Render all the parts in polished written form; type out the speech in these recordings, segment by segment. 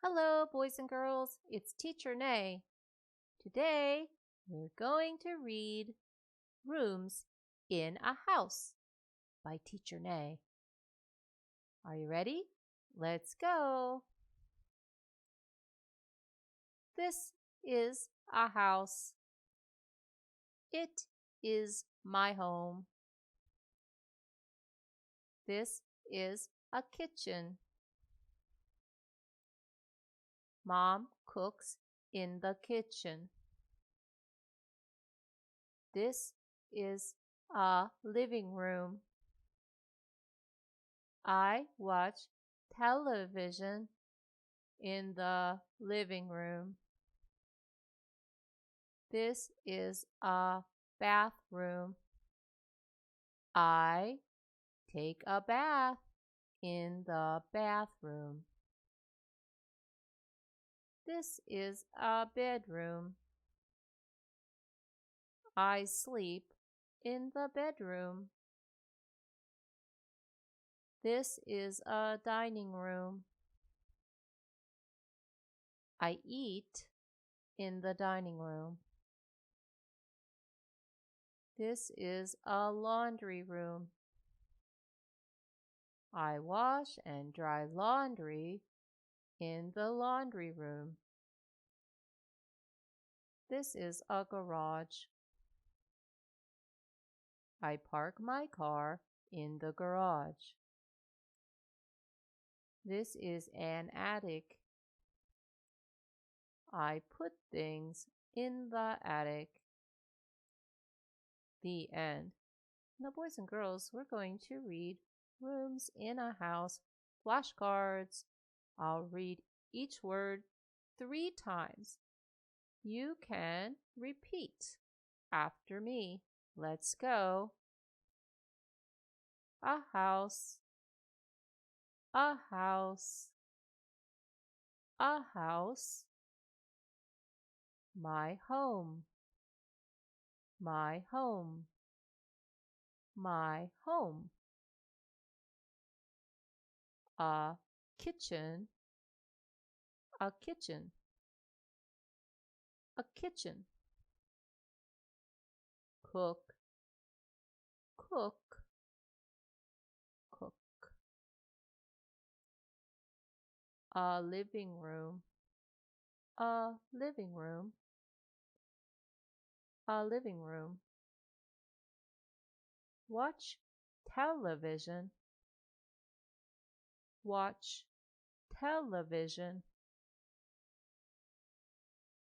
Hello, boys and girls. It's Teacher Nay. Today, we're going to read Rooms in a House by Teacher Nay. Are you ready? Let's go. This is a house. It is my home. This is a kitchen. Mom cooks in the kitchen. This is a living room. I watch television in the living room. This is a bathroom. I take a bath in the bathroom. This is a bedroom. I sleep in the bedroom. This is a dining room. I eat in the dining room. This is a laundry room. I wash and dry laundry in the laundry room. This is a garage. I park my car in the garage. This is an attic. I put things in the attic. The end. Now, boys and girls, we're going to read Rooms in a House flashcards. I'll read each word 3 times. You can repeat after me. Let's go. A house, a house, a house. My home, my home, my home. A kitchen, a kitchen, a kitchen. Cook, cook, cook. A living room, a living room, a living room. Watch television, watch television,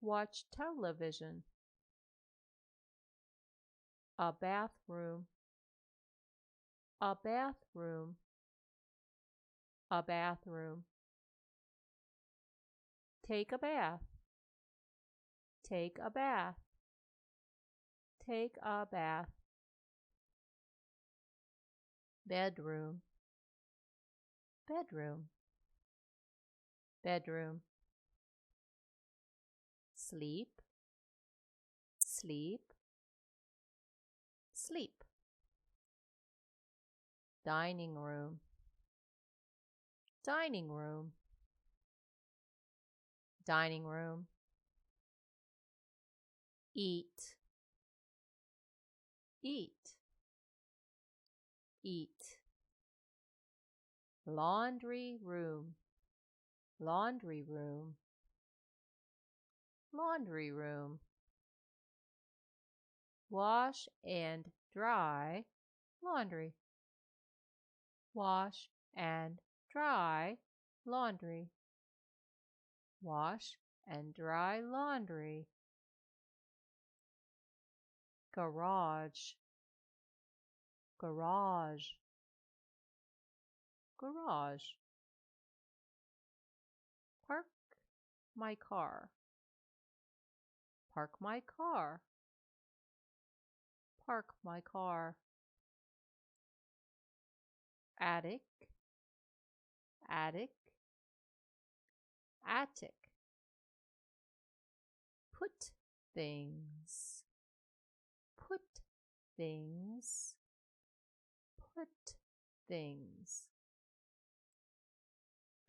watch television. A bathroom, a bathroom, a bathroom. Take a bath, take a bath, take a bath. Bedroom, bedroom, bedroom. Sleep, sleep, sleep. Dining room, dining room, dining room. Eat, eat, eat. Laundry room, laundry room, laundry room. Wash and dry laundry, wash and dry laundry, wash and dry laundry. Garage, garage, garage. Park my car, park my car, park my car. Attic, attic, attic. Put things, put things, put things.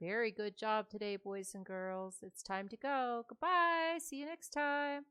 Very good job today, boys and girls. It's time to go. Goodbye. See you next time.